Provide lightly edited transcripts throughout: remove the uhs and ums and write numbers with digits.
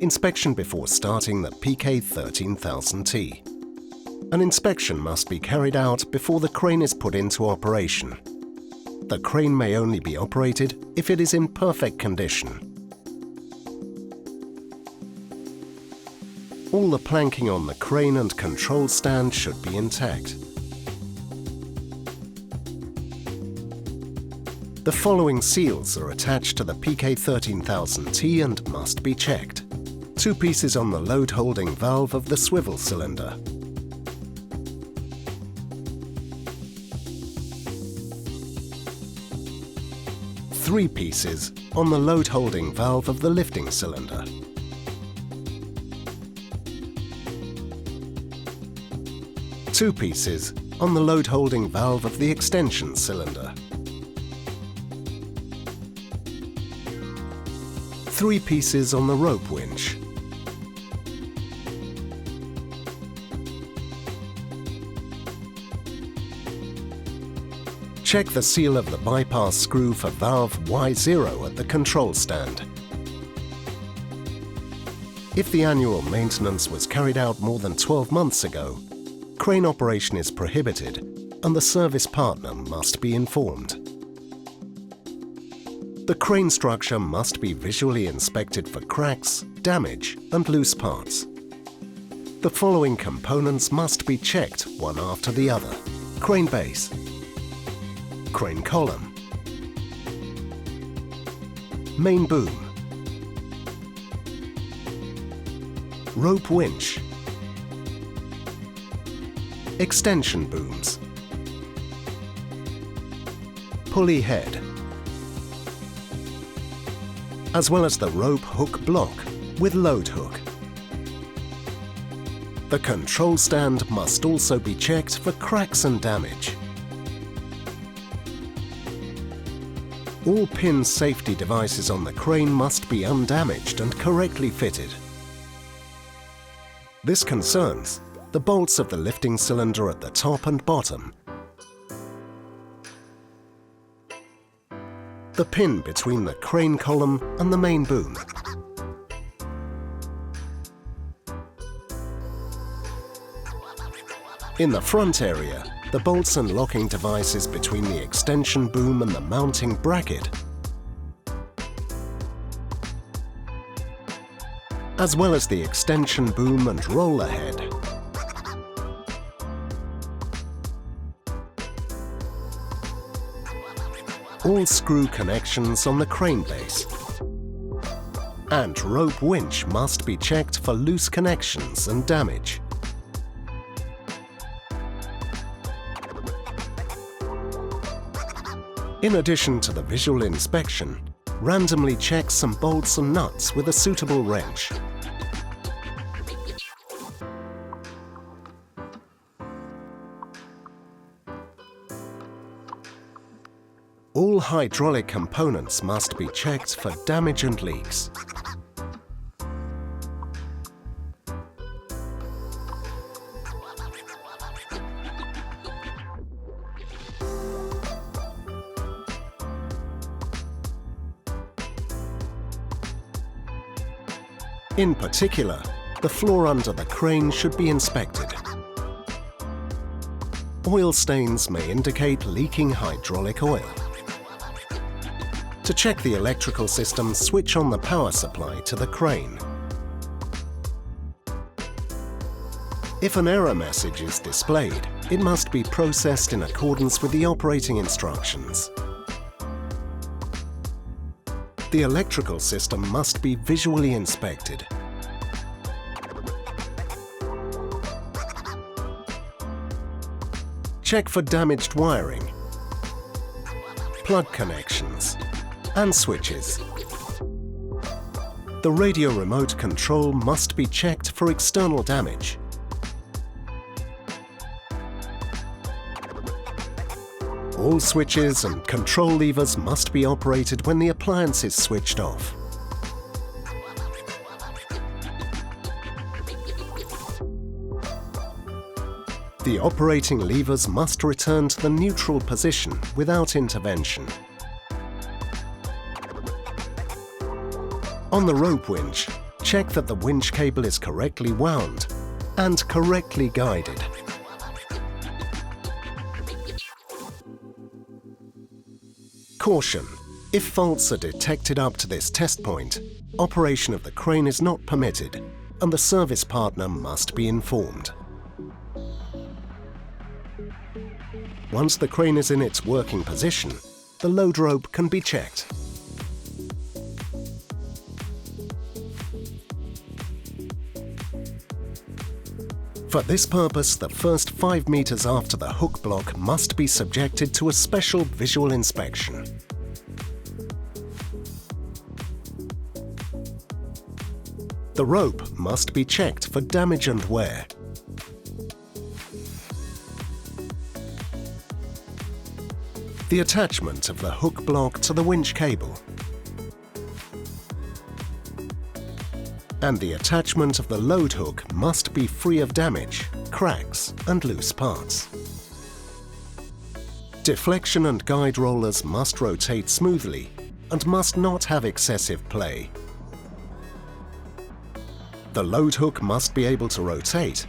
Inspection before starting the PK13000T. An inspection must be carried out before the crane is put into operation. The crane may only be operated if it is in perfect condition. All the planking on the crane and control stand should be intact. The following seals are attached to the PK13000T and must be checked. 2 pieces on the load holding valve of the swivel cylinder. Three pieces on the load holding valve of the lifting cylinder. Two pieces on the load holding valve of the extension cylinder. 3 pieces on the rope winch. Check the seal of the bypass screw for valve Y0 at the control stand. If the annual maintenance was carried out more than 12 months ago, crane operation is prohibited and the service partner must be informed. The crane structure must be visually inspected for cracks, damage and loose parts. The following components must be checked one after the other: crane base, crane column, main boom, rope winch, extension booms, pulley head, as well as the rope hook block with load hook. The control stand must also be checked for cracks and damage. All pin safety devices on the crane must be undamaged and correctly fitted. This concerns the bolts of the lifting cylinder at the top and bottom, the pin between the crane column and the main boom, in the front area, the bolts and locking devices between the extension boom and the mounting bracket, as well as the extension boom and roller head. All screw connections on the crane base and rope winch must be checked for loose connections and damage. In addition to the visual inspection, randomly check some bolts and nuts with a suitable wrench. All hydraulic components must be checked for damage and leaks. In particular, the floor under the crane should be inspected. Oil stains may indicate leaking hydraulic oil. To check the electrical system, switch on the power supply to the crane. If an error message is displayed, it must be processed in accordance with the operating instructions. The electrical system must be visually inspected. Check for damaged wiring, plug connections, and switches. The radio remote control must be checked for external damage. All switches and control levers must be operated when the appliance is switched off. The operating levers must return to the neutral position without intervention. On the rope winch, check that the winch cable is correctly wound and correctly guided. Caution: if faults are detected up to this test point, operation of the crane is not permitted and the service partner must be informed. Once the crane is in its working position, the load rope can be checked. For this purpose, the first 5 meters after the hook block must be subjected to a special visual inspection. The rope must be checked for damage and wear. The attachment of the hook block to the winch cable and the attachment of the load hook must be free of damage, cracks and loose parts. Deflection and guide rollers must rotate smoothly and must not have excessive play. The load hook must be able to rotate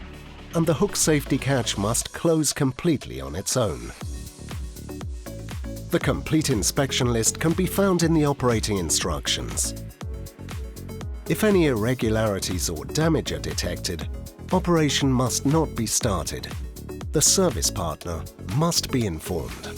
and the hook safety catch must close completely on its own. The complete inspection list can be found in the operating instructions. If any irregularities or damage are detected, operation must not be started. The service partner must be informed.